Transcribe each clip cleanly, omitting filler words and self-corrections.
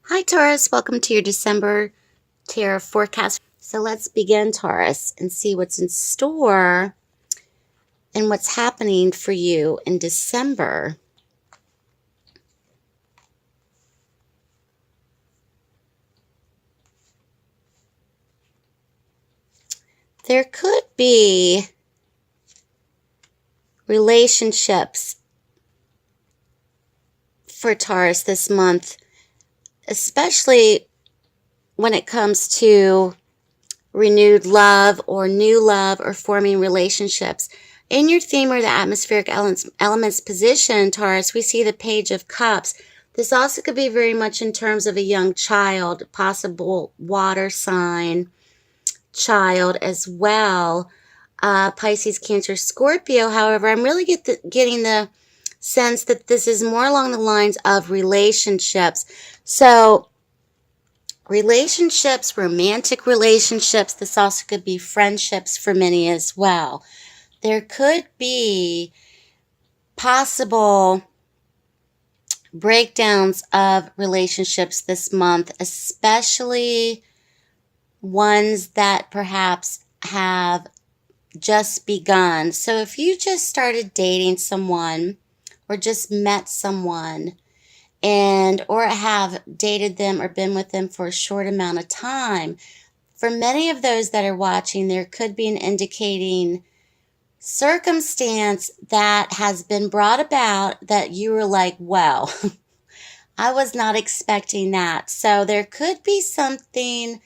Hi, Taurus. Welcome to your December tarot forecast. So let's begin, Taurus, and see what's in store and what's happening for you in December. There could be relationships for Taurus this month, especially when it comes to renewed love or new love or forming relationships. In your theme or the atmospheric elements position, Taurus, we see the Page of Cups. This also could be very much in terms of a young child, possible water sign child as well. Pisces, Cancer, Scorpio. However, I'm really getting the sense that this is more along the lines of relationships. So relationships, romantic relationships. This also could be friendships for many as well. There could be possible breakdowns of relationships this month, especially ones that perhaps have just begun. So if you just started dating someone or just met someone or have dated them or been with them for a short amount of time, for many of those that are watching, there could be an indicating circumstance that has been brought about that you were like, well, I was not expecting that. So there could be something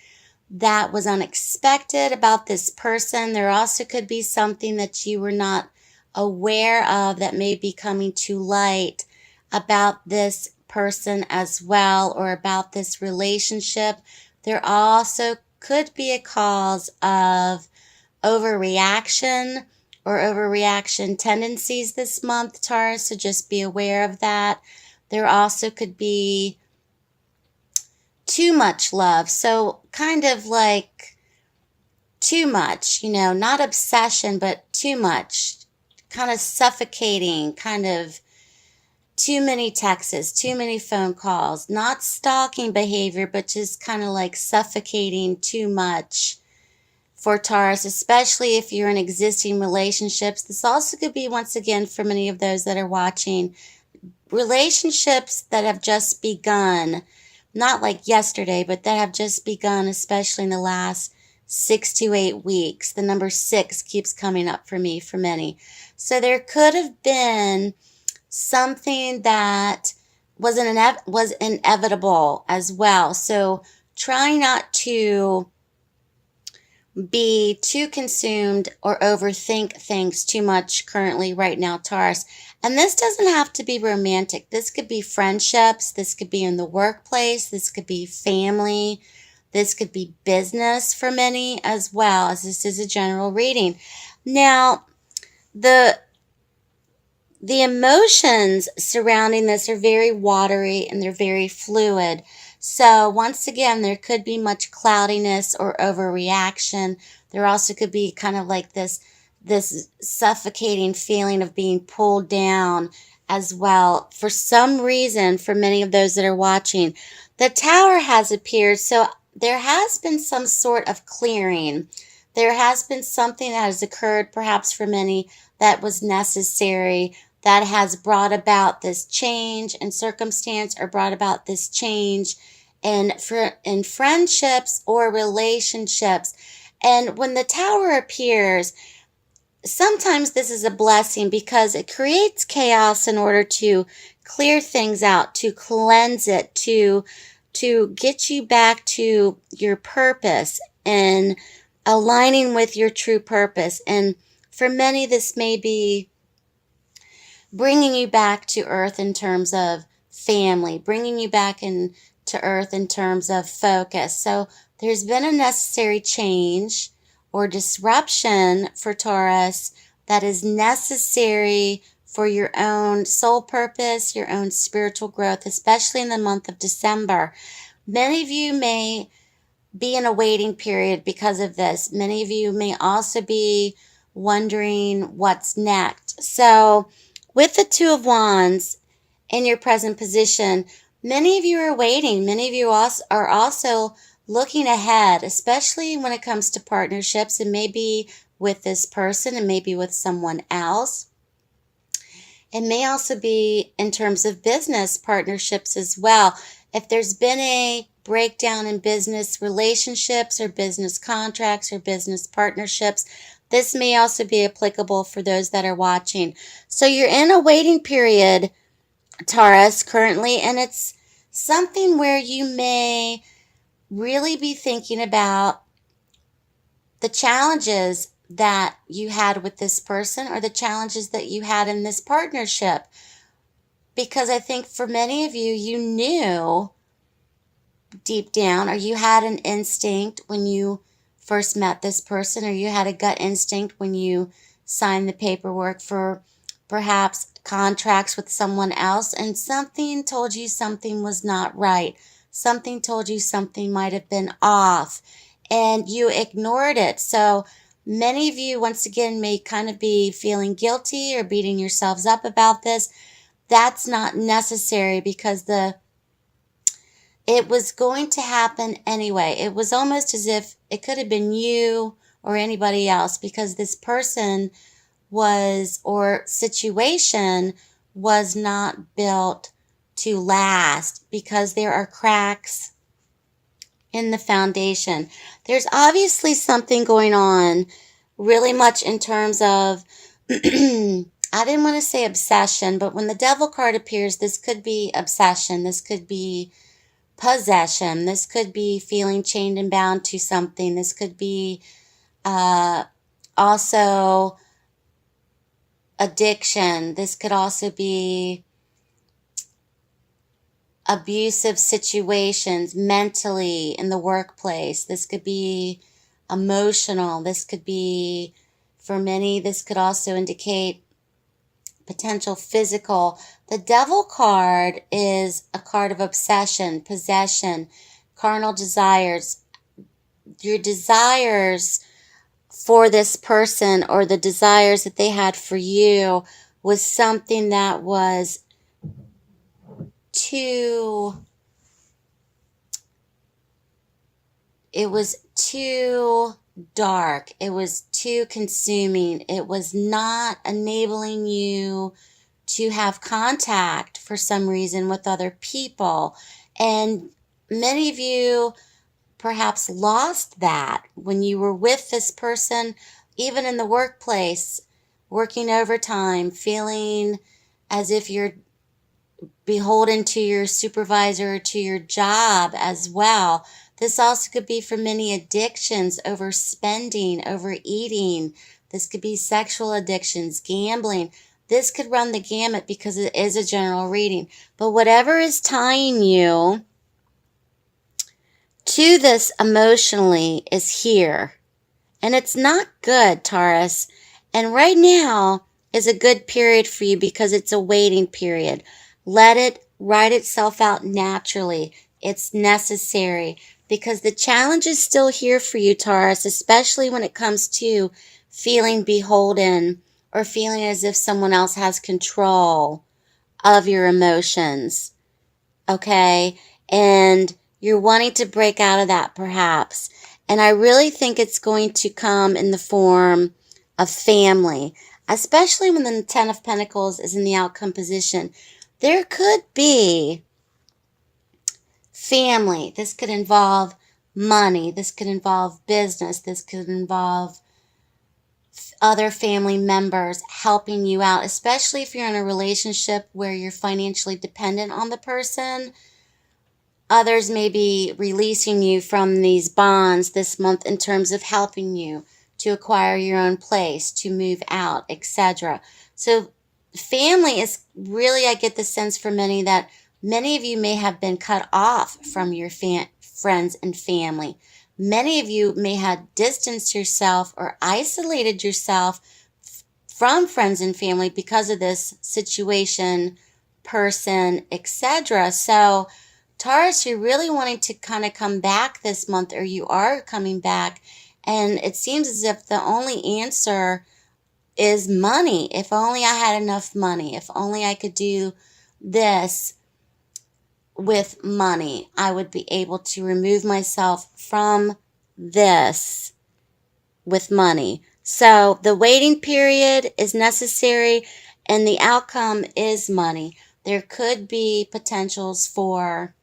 that was unexpected about this person. There also could be something that you were not aware of that may be coming to light about this person as well, or about this relationship. There also could be a cause of overreaction or overreaction tendencies this month, Taurus, so just be aware of that. There also could be too much love, so kind of like too much, not obsession, but too much, kind of suffocating, kind of too many texts, too many phone calls, not stalking behavior, but just kind of like suffocating too much for Taurus, especially if you're in existing relationships. This also could be, once again, for many of those that are watching, relationships that have just begun, not like yesterday, but that have just begun, especially in the last 6 to 8 weeks. The number 6 keeps coming up for me, for many. So there could have been something that was inevitable as well. So try not to be too consumed or overthink things too much currently right now, Taurus. And this doesn't have to be romantic. This could be friendships. This could be in the workplace. This could be family. This could be business for many as well, as this is a general reading. Now, the emotions surrounding this are very watery and they're very fluid. So once again, there could be much cloudiness or overreaction. There also could be kind of like this suffocating feeling of being pulled down as well. For some reason, for many of those that are watching, the Tower has appeared. So there has been some sort of clearing. There has been something that has occurred, perhaps for many, that was necessary, that has brought about this change in circumstance, or brought about this change in friendships or relationships. And when the Tower appears, sometimes this is a blessing because it creates chaos in order to clear things out, to cleanse it, to get you back to your purpose and aligning with your true purpose. And for many, this may be bringing you back to earth in terms of family, bringing you back into earth in terms of focus. So there's been a necessary change or disruption for Taurus that is necessary for your own soul purpose, your own spiritual growth, especially in the month of December. Many of you may be in a waiting period because of this. Many of you may also be wondering what's next. So with the Two of Wands in your present position, Many of you are waiting. Many of you are also looking ahead, especially when it comes to partnerships. It may be with this person, it may be with someone else. It may also be in terms of business partnerships as well. If there's been a breakdown in business relationships or business contracts or business partnerships, this may also be applicable for those that are watching. So you're in a waiting period, Taurus, currently, and it's something where you may really be thinking about the challenges that you had with this person or the challenges that you had in this partnership. Because I think for many of you, you knew deep down, or you had an instinct when you first met this person, or you had a gut instinct when you signed the paperwork for perhaps contracts with someone else, and something told you something was not right. Something told you something might have been off, and you ignored it. So many of you, once again, may kind of be feeling guilty or beating yourselves up about this. That's not necessary because it was going to happen anyway. It was almost as if it could have been you or anybody else, because this person was, or situation was not built to last, because there are cracks in the foundation. There's obviously something going on really much in terms of I didn't want to say obsession, but when the devil card appears, this could be obsession, this could be possession, this could be feeling chained and bound to something, this could be also addiction, this could also be abusive situations mentally in the workplace, this could be emotional, this could be, for many, this could also indicate potential physical. The devil card is a card of obsession, possession, carnal desires. Your desires for this person or the desires that they had for you was something that was too, it was too dark. It was too consuming. It was not enabling you to have contact for some reason with other people. And many of you perhaps lost that when you were with this person, even in the workplace, working overtime, feeling as if you're beholden to your supervisor or to your job as well. This also could be for many addictions, overspending, overeating. This could be sexual addictions, gambling. This could run the gamut because it is a general reading. But whatever is tying you to this emotionally is here. And it's not good, Taurus. And right now is a good period for you because it's a waiting period. Let it write itself out naturally. It's necessary because the challenge is still here for you, Taurus, especially when it comes to feeling beholden or feeling as if someone else has control of your emotions. Okay? And you're wanting to break out of that perhaps. And I really think it's going to come in the form of family, especially when the Ten of Pentacles is in the outcome position. There could be family. This could involve money. This could involve business. This could involve other family members helping you out, especially if you're in a relationship where you're financially dependent on the person. Others may be releasing you from these bonds this month in terms of helping you to acquire your own place, to move out, etc. So family is really, I get the sense for many that many of you may have been cut off from your friends and family. Many of you may have distanced yourself or isolated yourself from friends and family because of this situation, person, etc. So Taurus, you're really wanting to kind of come back this month, or you are coming back, and it seems as if the only answer is money. If only I had enough money. If only I could do this. with money. I would be able to remove myself from this with money. So the waiting period is necessary and the outcome is money. There could be potentials for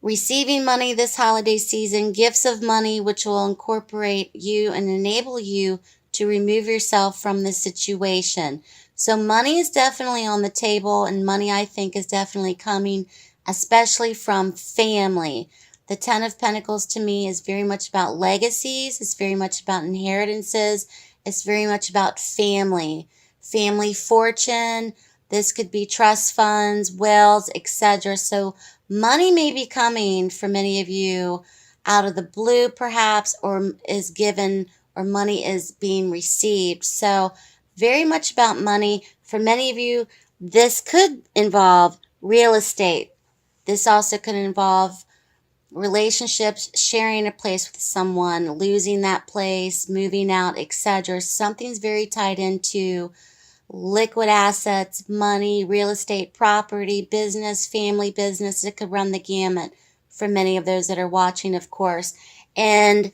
receiving money this holiday season, gifts of money which will incorporate you and enable you to remove yourself from this situation. So money is definitely on the table, and money, I think, is definitely coming, especially from family. The Ten of Pentacles to me is very much about legacies. It's very much about inheritances. It's very much about family, family fortune. This could be trust funds, wills, etc. So money may be coming for many of you out of the blue, perhaps, or is given, or money is being received. So, very much about money. For many of you, this could involve real estate. This also could involve relationships, sharing a place with someone, losing that place, moving out, etc. Something's very tied into liquid assets, money, real estate, property, business, family business. It could run the gamut for many of those that are watching, of course. And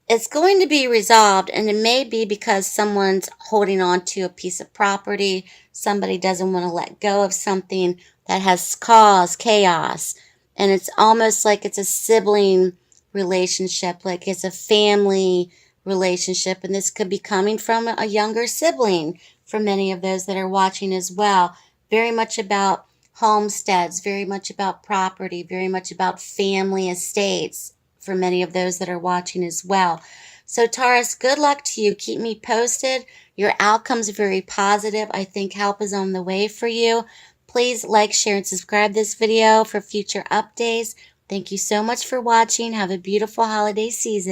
it's going to be resolved, and it may be because someone's holding on to a piece of property. Somebody doesn't want to let go of something that has caused chaos. And it's almost like it's a sibling relationship, like it's a family relationship. And this could be coming from a younger sibling for many of those that are watching as well. Very much about homesteads, very much about property, very much about family estates for many of those that are watching as well. So Taurus, good luck to you. Keep me posted. Your outcome's very positive. I think help is on the way for you. Please like, share, and subscribe this video for future updates. Thank you so much for watching. Have a beautiful holiday season.